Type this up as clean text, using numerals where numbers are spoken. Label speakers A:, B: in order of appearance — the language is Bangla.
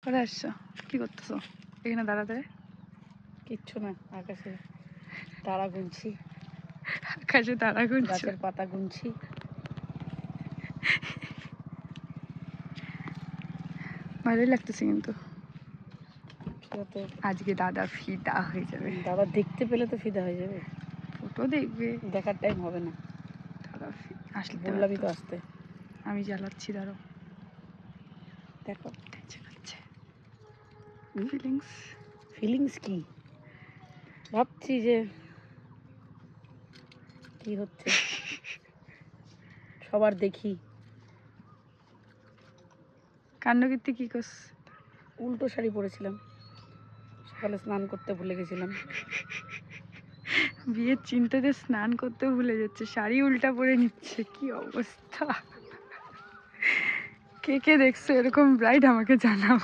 A: কোথায় আসছো? কি করতেছো এখানে দাঁড়াতে?
B: কিচ্ছু না, আকাশে তারা গুনছি,
A: আকাশে তারা গুনছো?
B: গাছের পাতা গুনছি।
A: ভালোই লাগতেছে কিন্তু।
B: তো
A: আজকে দাদা ফিদা হয়ে যাবে।
B: দাদা দেখতে পেলে তো ফিদা হয়ে যাবে।
A: ফটো দেখবে,
B: দেখার টাইম হবে না।
A: দাদা আসলে
B: বললামই তো আসতে।
A: আমি জ্বালাচ্ছি, দাঁড়ো।
B: দেখো
A: টেনশন হচ্ছে। ফিলিংস
B: ফিলিংস কি ভাবছি যে কি হচ্ছে সবার দেখি।
A: কাণ্ডকীর্তি কি করছ?
B: উল্টো শাড়ি পরেছিলাম, সকালে স্নান করতে ভুলে গেছিলাম।
A: বিয়ের চিন্তাতে স্নান করতে ভুলে যাচ্ছে, শাড়ি উল্টা পরে নিচ্ছে। কি অবস্থা! কে কে দেখছো এরকম ব্রাইড আমাকে জানাও।